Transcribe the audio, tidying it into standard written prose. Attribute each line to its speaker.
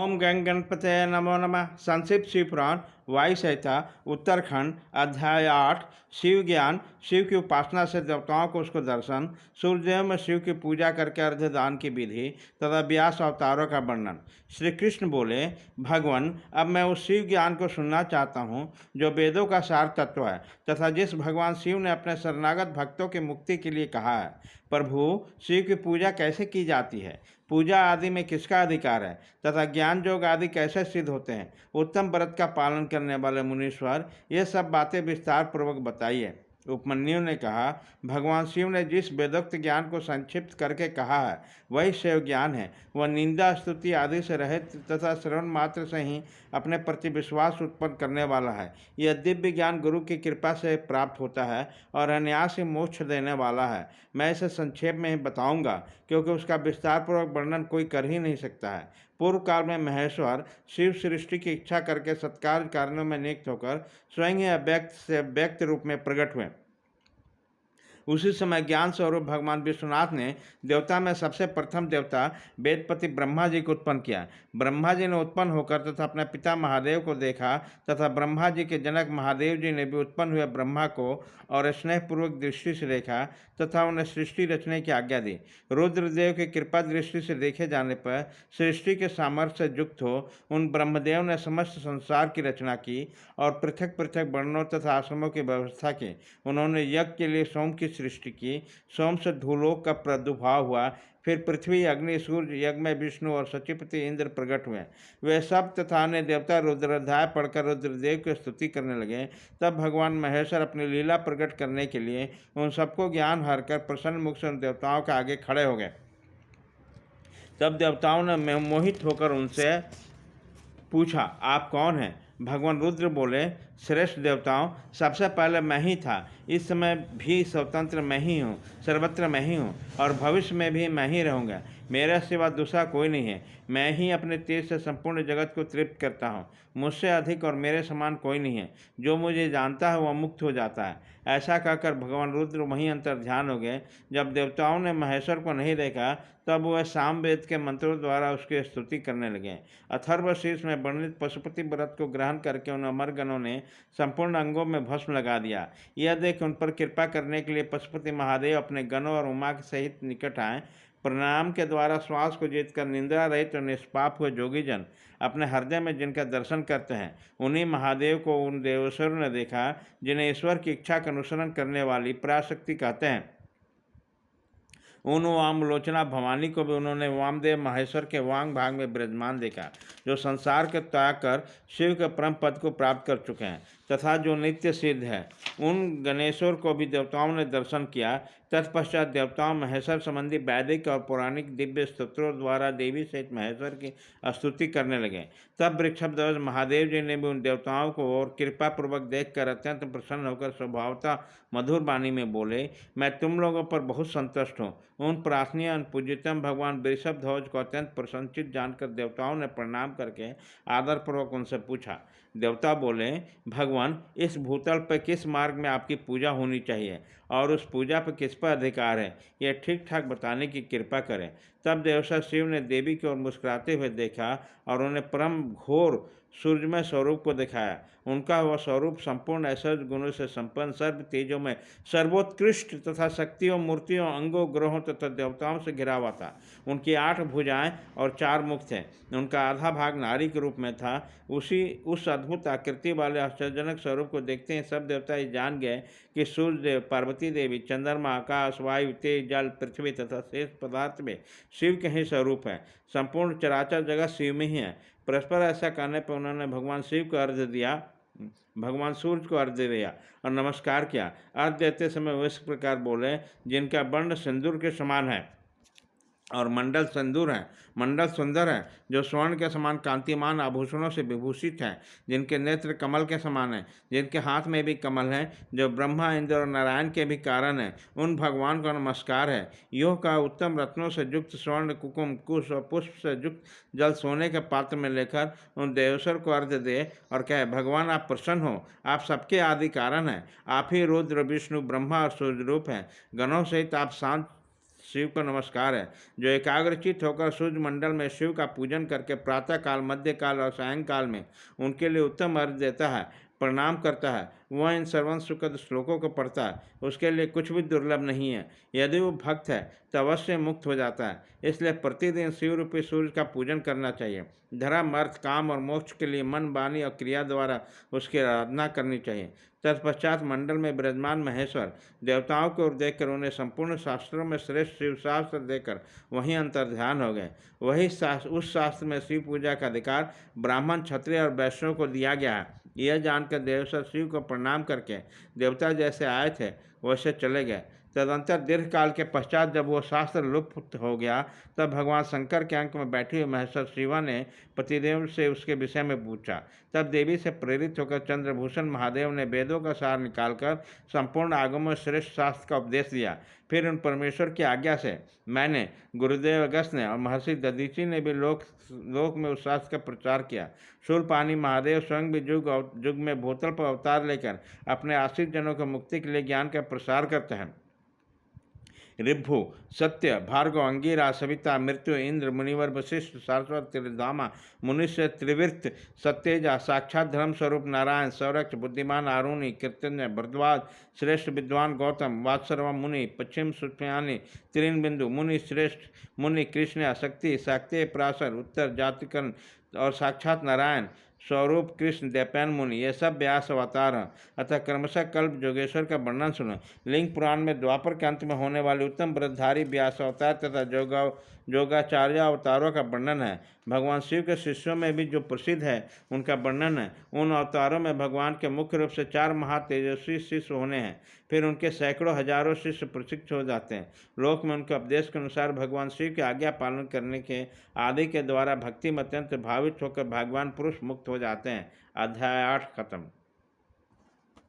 Speaker 1: ओम गंग गणपतये नमो नमः। संक्षिप्त शिव पुराण वायु संहिता उत्तरखंड अध्याय 8 शिव ज्ञान। शिव की उपासना से देवताओं को उसको दर्शन, सूर्यदेव में शिव की पूजा करके अर्घ्य दान की विधि तथा व्यास अवतारों का वर्णन। श्री कृष्ण बोले, भगवान अब मैं उस शिव ज्ञान को सुनना चाहता हूँ जो वेदों का सार तत्व है तथा जिस भगवान शिव ने अपने शरणागत भक्तों की मुक्ति के लिए कहा है। प्रभु, शिव की पूजा कैसे की जाती है, पूजा आदि में किसका अधिकार है तथा ज्ञान योग आदि कैसे सिद्ध होते हैं। उत्तम व्रत का पालन करने वाले मुनीश्वर ये सब बातें विस्तार पूर्वक बताइए। उपमन्यु ने कहा, भगवान शिव ने जिस वेदोक्त ज्ञान को संक्षिप्त करके कहा है वही शिव ज्ञान है। वह निंदा स्तुति आदि से रहित तथा श्रवण मात्र से ही अपने प्रति विश्वास उत्पन्न करने वाला है। यह दिव्य ज्ञान गुरु की कृपा से प्राप्त होता है और अनायास ही मोक्ष देने वाला है। मैं इसे संक्षेप में ही बताऊंगा क्योंकि उसका विस्तार पूर्वक वर्णन कोई कर ही नहीं सकता है। पूर्व काल में महेश्वर शिव सृष्टि की इच्छा करके सत्कार कार्यों में नियुक्त होकर स्वयं ही अव्यक्त से व्यक्त रूप में प्रकट हुए। उसी समय ज्ञान स्वरूप भगवान विश्वनाथ ने देवता में सबसे प्रथम देवता वेदपति ब्रह्मा जी को उत्पन्न किया। ब्रह्मा जी ने उत्पन्न होकर तथा अपने पिता महादेव को देखा तथा ब्रह्मा जी के जनक महादेव जी ने भी उत्पन्न हुए ब्रह्मा को और स्नेहपूर्वक दृष्टि से देखा तथा उन्हें सृष्टि रचने की आज्ञा दी। रुद्रदेव की कृपा दृष्टि से देखे जाने पर सृष्टि के सामर्थ्य से युक्त हो उन ब्रह्मदेव ने समस्त संसार की रचना की और पृथक पृथक वर्णों तथा आश्रमों की व्यवस्था की। उन्होंने यज्ञ के लिए सोम की सृष्टि की। सोम से धूलोक का प्रादुर्भाव हुआ। फिर पृथ्वी, अग्नि, सूर्य, यज्ञ में विष्णु और सचिपति इंद्र प्रकट हुए। वे सब तथा अन्य देवता रुद्राध्याय पढ़कर रुद्रदेव की स्तुति करने लगे। तब भगवान महेश्वर अपनी लीला प्रकट करने के लिए उन सबको ज्ञान हरकर प्रसन्न मुख से उन देवताओं के आगे खड़े हो गए। तब देवताओं ने मोहित होकर उनसे पूछा, आप कौन हैं? भगवान रुद्र बोले, श्रेष्ठ देवताओं, सबसे पहले मैं ही था, इस समय भी स्वतंत्र मैं ही हूँ, सर्वत्र मैं ही हूँ और भविष्य में भी मैं ही रहूँगा। मेरे सिवा दूसरा कोई नहीं है। मैं ही अपने तेज से संपूर्ण जगत को तृप्त करता हूँ। मुझसे अधिक और मेरे समान कोई नहीं है। जो मुझे जानता है वह मुक्त हो जाता है। ऐसा कहकर भगवान रुद्र वहीं अंतर ध्यान हो गए। जब देवताओं ने महेश्वर को नहीं देखा तब वह सामवेद के मंत्रों द्वारा उसकी स्तुति करने लगे। अथर्वशीर्ष में वर्णित पशुपति व्रत को ग्रहण करके उन अमरगणों ने संपूर्ण अंगों में भस्म लगा दिया। यह देख उन पर कृपा करने के लिए पशुपति महादेव अपने गणों और उमा के सहित निकट आए। प्रणाम के द्वारा श्वास को जीतकर निंद्रा रहित और निष्पाप हुए जोगीजन अपने हृदय में जिनका दर्शन करते हैं, उन्हीं महादेव को उन देवेश्वरों ने देखा जिन्हें ईश्वर की इच्छा का अनुसरण करने वाली पराशक्ति कहते हैं। उन वामलोचना भवानी को भी उन्होंने वामदेव महेश्वर के वांग भाग में विराजमान देखा, जो संसार के त्याग कर शिव के परम पद को प्राप्त कर चुके हैं तथा जो नित्य सिद्ध है। उन गणेश्वर को भी देवताओं ने दर्शन किया। तत्पश्चात देवताओं महेश्वर संबंधी वैदिक और पौराणिक दिव्य स्तोत्रों द्वारा देवी सहित महेश्वर की स्तुति करने लगे। तब वृषभध्वज महादेव जी ने भी उन देवताओं को और कृपापूर्वक देखकर अत्यंत प्रसन्न होकर स्वभावतः मधुर वाणी में बोले, मैं तुम लोगों पर बहुत संतुष्ट हूँ। उन प्रार्थनीय और पूज्यतम भगवान वृषभध्वज को अत्यंत प्रसन्नचित जानकर देवताओं ने प्रणाम करके आदरपूर्वक उनसे पूछा। देवता बोले, भगवान, इस भूतल पर किस मार्ग में आपकी पूजा होनी चाहिए और उस पूजा पर किस पर अधिकार है, यह ठीक ठाक बताने की कृपा करें। तब देवता शिव ने देवी की ओर मुस्कुराते हुए देखा और उन्हें परम घोर सूर्यमय स्वरूप को दिखाया। उनका वह स्वरूप संपूर्ण ऐश्वर्य गुणों से संपन्न, सर्व तेजों में सर्वोत्कृष्ट तथा शक्तियों, मूर्तियों, अंगों, ग्रहों तथा देवताओं से घिरा हुआ था। उनकी 8 भुजाएं और 4 मुख थे। उनका आधा भाग नारी के रूप में था। उस अद्भुत आकृति वाले आश्चर्यजनक स्वरूप को देखते ही सब देवता ये जान गए कि सूर्यदेव, पार्वती देवी, चंद्रमा, आकाश, वायु, तेज, जल, पृथ्वी तथा शेष पदार्थ में शिव के ही स्वरूप है। संपूर्ण चराचर जगत शिव में ही है। परस्पर ऐसा करने पर उन्होंने भगवान शिव को अर्घ्य दिया, भगवान सूर्य को अर्घ्य दिया और नमस्कार किया। अर्घ्य देते समय वे इस प्रकार बोले, जिनका वर्ण सिंदूर के समान है और मंडल सिंदूर है, मंडल सुंदर है, जो स्वर्ण के समान कांतिमान आभूषणों से विभूषित हैं, जिनके नेत्र कमल के समान हैं, जिनके हाथ में भी कमल है, जो ब्रह्मा, इंद्र और नारायण के भी कारण है, उन भगवान को नमस्कार है। योह का उत्तम रत्नों से युक्त स्वर्ण, कुकुम, कुश और पुष्प से युक्त जल सोने के पात्र में लेकर उन देवेश्वर को अर्घ्य दे और कहे, भगवान आप प्रसन्न हो, आप सबके आदि कारण हैं, आप ही रुद्र, विष्णु, ब्रह्मा और सूर्य रूप हैं। गणों सहित आप शांत शिव को नमस्कार है। जो एकाग्रचित होकर सूर्य मंडल में शिव का पूजन करके प्रातः काल, मध्य काल और सायंकाल में उनके लिए उत्तम अर्घ देता है, प्रणाम करता है, वह इन श्रवण सुखद श्लोकों को पढ़ता है, उसके लिए कुछ भी दुर्लभ नहीं है। यदि वो भक्त है तो अवश्य मुक्त हो जाता है। इसलिए प्रतिदिन शिव रूपी सूर्य का पूजन करना चाहिए। धर्म, अर्थ, काम और मोक्ष के लिए मन, वाणी और क्रिया द्वारा उसकी आराधना करनी चाहिए। तत्पश्चात मंडल में विराजमान महेश्वर देवताओं की ओर देखकर उन्हें संपूर्ण शास्त्रों में श्रेष्ठ शिव शास्त्र देकर वहीं अंतर्ध्यान हो गए। उस शास्त्र में शिव पूजा का अधिकार ब्राह्मण, क्षत्रिय और वैश्यों को दिया गया है। यह जानकर देवेश्वर शिव को प्रणाम करके देवता जैसे आए थे वैसे चले गए। तदंतर दीर्घ काल के पश्चात जब वो शास्त्र लुप्त हो गया, तब भगवान शंकर के अंक में बैठी हुई महेश्वर शिवा ने पतिदेव से उसके विषय में पूछा। तब देवी से प्रेरित होकर चंद्रभूषण महादेव ने वेदों का सार निकालकर संपूर्ण आगमों में श्रेष्ठ शास्त्र का उपदेश दिया। फिर उन परमेश्वर की आज्ञा से मैंने, गुरुदेव अगस्त ने और महर्षि दधीचि ने भी लोक में उस शास्त्र का प्रचार किया। शूलपाणी महादेव स्वयं भी युग में भूतल पर अवतार लेकर अपने आश्रित जनों को मुक्ति के लिए ज्ञान का प्रसार करते हैं। ऋभु, सत्य, भार्गव, अंगिरा, सविता, मृत्यु, इंद्र, मुनिवर, वशिष्ठ, सारस्वत, त्रिधामा, मुनिश्य, त्रिवृत्त, सत्येजा, साक्षात धर्म स्वरूप नारायण, सौरक्ष, बुद्धिमान आरुणि, कीर्तन्य, भरद्वाज, श्रेष्ठ विद्वान गौतम, वात्सर्व मुनि, पश्चिम सुष्मयानी, त्रिन बिंदु मुनि, श्रेष्ठ मुनि, कृष्ण, शक्ति, शाक्तेय पराशर, उत्तर जातिकरण और साक्षात नारायण स्वरूप कृष्ण, दैपायन मुनि, ये सब व्यास अवतार हैं। अतः क्रमशः कल्प जोगेश्वर का वर्णन सुनो। लिंग पुराण में द्वापर के अंत में होने वाले उत्तम व्रतधारी व्यास अवतार तथा जोगाचार्य अवतारों का वर्णन है। भगवान शिव के शिष्यों में भी जो प्रसिद्ध है उनका वर्णन है। उन अवतारों में भगवान के मुख्य रूप से 4 महातेजस्वी शिष्य होने हैं। फिर उनके सैकड़ों हजारों शिष्य प्रशिक्षित हो जाते हैं। लोक में उनके उपदेश के अनुसार भगवान शिव की आज्ञा पालन करने के आदि के द्वारा भक्ति में अत्यंत भावित होकर भगवान पुरुष मुक्त हो जाते हैं। अध्याय 8 खत्म।